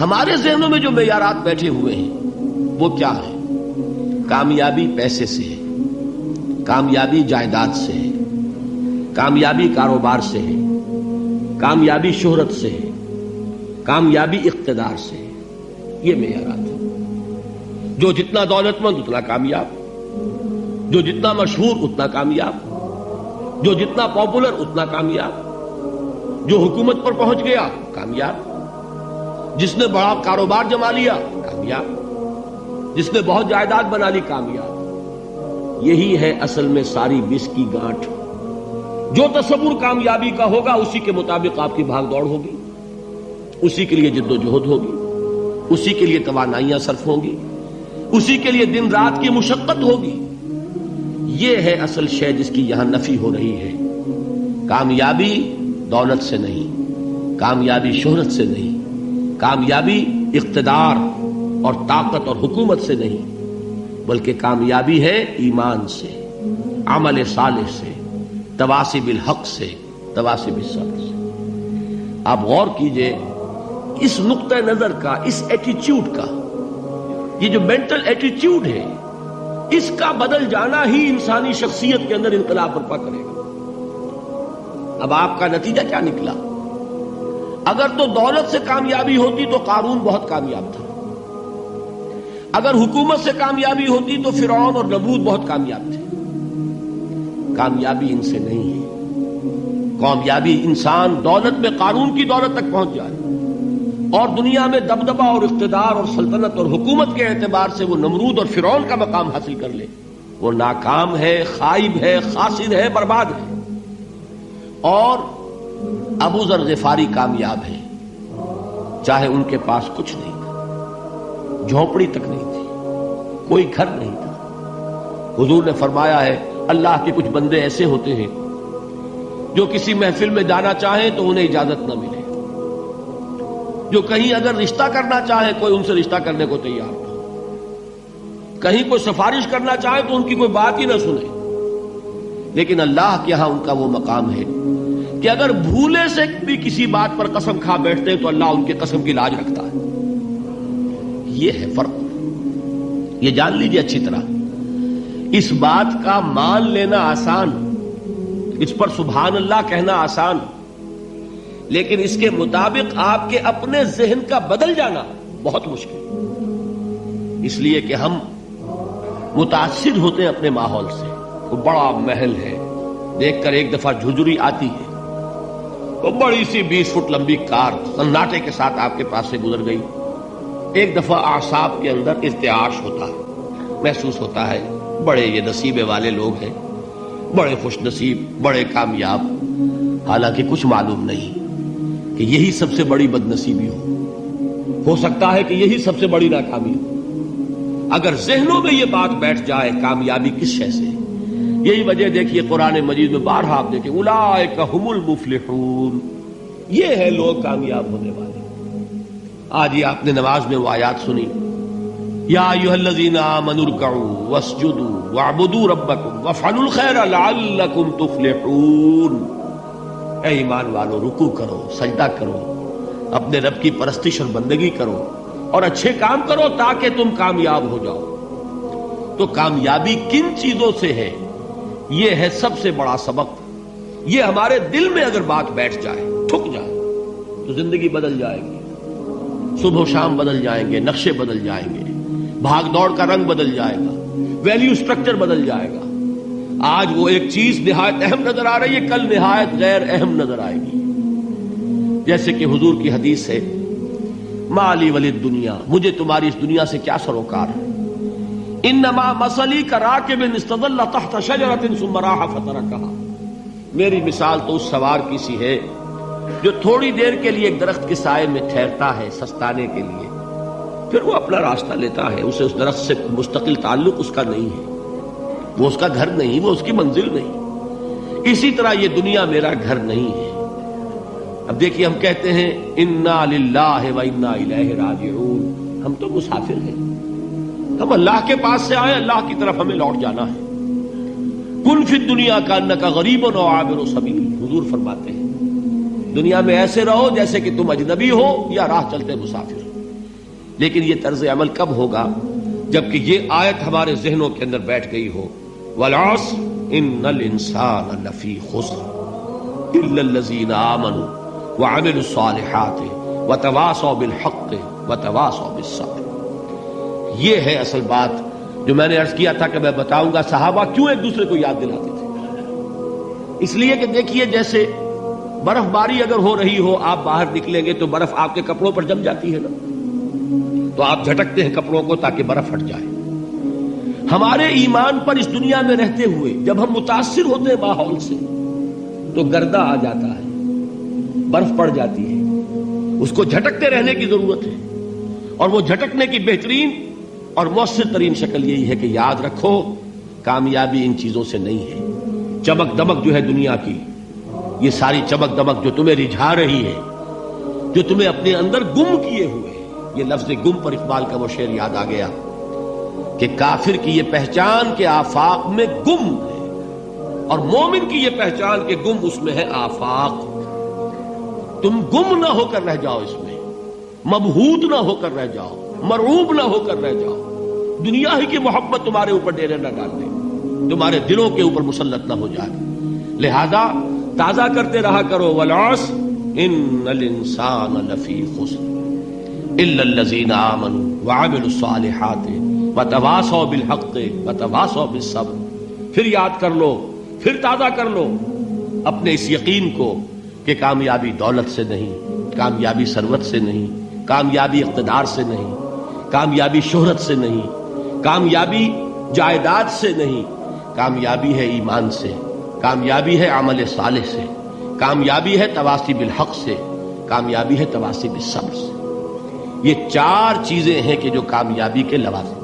ہمارے ذہنوں میں جو معیارات بیٹھے ہوئے ہیں وہ کیا ہے؟ کامیابی پیسے سے ہے، کامیابی جائیداد سے ہے، کامیابی کاروبار سے ہے، کامیابی شہرت سے ہے، کامیابی اقتدار سے ہے. یہ معیارات ہیں. جو جتنا دولت مند اتنا کامیاب، جو جتنا مشہور اتنا کامیاب، جو جتنا پاپولر اتنا کامیاب، جو حکومت پر پہنچ گیا کامیاب، جس نے بڑا کاروبار جما لیا کامیاب، جس نے بہت جائیداد بنا لی کامیاب. یہی ہے اصل میں ساری بس کی گانٹھ. جو تصور کامیابی کا ہوگا اسی کے مطابق آپ کی بھاگ دوڑ ہوگی، اسی کے لیے جد و جہد ہوگی، اسی کے لیے توانائیاں صرف ہوں گی، اسی کے لیے دن رات کی مشقت ہوگی. یہ ہے اصل شے جس کی یہاں نفی ہو رہی ہے. کامیابی دولت سے نہیں، کامیابی شہرت سے نہیں، کامیابی اقتدار اور طاقت اور حکومت سے نہیں، بلکہ کامیابی ہے ایمان سے، عمل صالح سے، تواصی بالحق سے، تواصی بالصبر سے. آپ غور کیجئے اس نقطہ نظر کا، اس ایٹیچیوڈ کا، یہ جو مینٹل ایٹیچیوڈ ہے اس کا بدل جانا ہی انسانی شخصیت کے اندر انقلاب برپا کرے گا. اب آپ کا نتیجہ کیا نکلا؟ اگر تو دولت سے کامیابی ہوتی تو قارون بہت کامیاب تھا، اگر حکومت سے کامیابی ہوتی تو فرعون اور نمرود بہت کامیاب تھے. کامیابی ان سے نہیں ہے. کامیابی انسان دولت میں قارون کی دولت تک پہنچ جائے اور دنیا میں دبدبہ اور اقتدار اور سلطنت اور حکومت کے اعتبار سے وہ نمرود اور فرعون کا مقام حاصل کر لے، وہ ناکام ہے، خائب ہے، خاسر ہے، برباد ہے. اور ابو ذر غفاری کامیاب ہے، چاہے ان کے پاس کچھ نہیں تھا، جھونپڑی تک نہیں تھی، کوئی گھر نہیں تھا. حضور نے فرمایا ہے اللہ کے کچھ بندے ایسے ہوتے ہیں جو کسی محفل میں جانا چاہیں تو انہیں اجازت نہ ملے، جو کہیں اگر رشتہ کرنا چاہے کوئی ان سے رشتہ کرنے کو تیار نہ، کہیں کوئی سفارش کرنا چاہے تو ان کی کوئی بات ہی نہ سنے. لیکن اللہ کے ہاں ان کا وہ مقام ہے کہ اگر بھولے سے بھی کسی بات پر قسم کھا بیٹھتے تو اللہ ان کے قسم کی لاج رکھتا ہے. یہ ہے فرق. یہ جان لیجیے اچھی طرح. اس بات کا مان لینا آسان، اس پر سبحان اللہ کہنا آسان، لیکن اس کے مطابق آپ کے اپنے ذہن کا بدل جانا بہت مشکل. اس لیے کہ ہم متاثر ہوتے ہیں اپنے ماحول سے. وہ بڑا محل ہے، دیکھ کر ایک دفعہ جھجری آتی ہے، وہ بڑی سی 20 فٹ لمبی کار سناٹے کے ساتھ آپ کے پاس سے گزر گئی. ایک دفعہ اعصاب کے اندر ارتعاش ہوتا ہے، محسوس ہوتا ہے بڑے یہ نصیبے والے لوگ ہیں، بڑے خوش نصیب، بڑے کامیاب. حالانکہ کچھ معلوم نہیں کہ یہی سب سے بڑی بد نصیبی ہو سکتا ہے کہ یہی سب سے بڑی ناکامی ہو. اگر ذہنوں میں یہ بات بیٹھ جائے کامیابی کس شے سے. یہی وجہ دیکھیے قرآن مجید میں بارہا آپ دیکھیں اولئک هم المفلحون، یہ ہے لوگ کامیاب ہونے والے. آج یہ آپ نے نماز میں وہ آیات سنی، یا ایھا الذین آمنوا ارکعوا واسجدوا واعبدوا ربکم وافعلوا الخیر لعلکم تفلحون. اے ایمان والو، رکوع کرو، سجدہ کرو، اپنے رب کی پرستش اور بندگی کرو اور اچھے کام کرو تاکہ تم کامیاب ہو جاؤ. تو کامیابی کن چیزوں سے ہے؟ یہ ہے سب سے بڑا سبق. یہ ہمارے دل میں اگر بات بیٹھ جائے، ٹھک جائے، تو زندگی بدل جائے گی. صبح و شام بدل جائیں گے، نقشے بدل جائیں گے، بھاگ دوڑ کا رنگ بدل جائے گا، ویلیو سٹرکچر بدل جائے گا. آج وہ ایک چیز نہایت اہم نظر آ رہی ہے، کل نہایت غیر اہم نظر آئے گی. جیسے کہ حضور کی حدیث ہے مالی ولی الدنیا، مجھے تمہاری اس دنیا سے کیا سروکار ہے. انما مثلی کراکب استظل تحت شجرۃ ثم راح فترکها، میری مثال تو اس سوار کی سی ہے جو تھوڑی دیر کے لیے ایک درخت کے سائے میں ٹھہرتا ہے سستانے کے لیے، پھر وہ اپنا راستہ لیتا ہے. اسے اس درخت سے مستقل تعلق اس کا نہیں ہے، وہ اس کا گھر نہیں، وہ اس کی منزل نہیں. اسی طرح یہ دنیا میرا گھر نہیں ہے. اب دیکھیے ہم کہتے ہیں انا للہ و انا الیہ راجعون، ہم تو مسافر ہیں، ہم اللہ کے پاس سے آئے، اللہ کی طرف ہمیں لوٹ جانا ہے. کن فی الدنیا کانک غریب و عابر سبیل، حضور فرماتے ہیں دنیا میں ایسے رہو جیسے کہ تم اجنبی ہو یا راہ چلتے مسافر. لیکن یہ طرز عمل کب ہوگا؟ جبکہ یہ آیت ہمارے ذہنوں کے اندر بیٹھ گئی ہو، والعصر ان الانسان لفی خسر الا الذین آمنوا وعملوا الصالحات وتواصوا بالحق وتواصوا بالصبر۔ یہ ہے اصل بات جو میں نے عرض کیا تھا کہ میں بتاؤں گا صحابہ کیوں ایک دوسرے کو یاد دلاتے تھے۔ اس لیے کہ دیکھیے جیسے برف باری اگر ہو رہی ہو، آپ باہر نکلیں گے تو برف آپ کے کپڑوں پر جم جاتی ہے نا، تو آپ جھٹکتے ہیں کپڑوں کو تاکہ برف ہٹ جائے۔ ہمارے ایمان پر اس دنیا میں رہتے ہوئے جب ہم متاثر ہوتے ہیں ماحول سے تو گردہ آ جاتا ہے، برف پڑ جاتی ہے، اس کو جھٹکتے رہنے کی ضرورت ہے۔ اور وہ جھٹکنے کی بہترین اور مؤثر ترین شکل یہی ہے کہ یاد رکھو کامیابی ان چیزوں سے نہیں ہے۔ چمک دمک جو ہے دنیا کی، یہ ساری چمک دمک جو تمہیں رجھا رہی ہے، جو تمہیں اپنے اندر گم کیے ہوئے، یہ لفظ گم پر اقبال کا وہ شعر یاد آ گیا کہ کافر کی یہ پہچان کے آفاق میں گم ہے، اور مومن کی یہ پہچان کے گم اس میں ہے آفاق۔ تم گم نہ ہو کر رہ جاؤ، اس میں مبہوت نہ ہو کر رہ جاؤ، مرعوب نہ ہو کر رہ جاؤ، دنیا ہی کی محبت تمہارے اوپر ڈیرے نہ ڈال دے، تمہارے دلوں کے اوپر مسلط نہ ہو جائے۔ لہذا تازہ کرتے رہا کرو، والعصر ان الانسان لفی خسر الا الذین آمنوا وعملوا الصالحات وتواصوا بالحق وتواصوا بالصبر۔ پھر یاد کر لو، پھر تازہ کر لو اپنے اس یقین کو کہ کامیابی دولت سے نہیں، کامیابی ثروت سے نہیں، کامیابی اقتدار سے نہیں، کامیابی شہرت سے نہیں، کامیابی جائیداد سے نہیں، کامیابی ہے ایمان سے، کامیابی ہے عمل صالح سے، کامیابی ہے تواصی بالحق سے، کامیابی ہے تواصی بالصبر سے۔ یہ چار چیزیں ہیں کہ جو کامیابی کے لوازم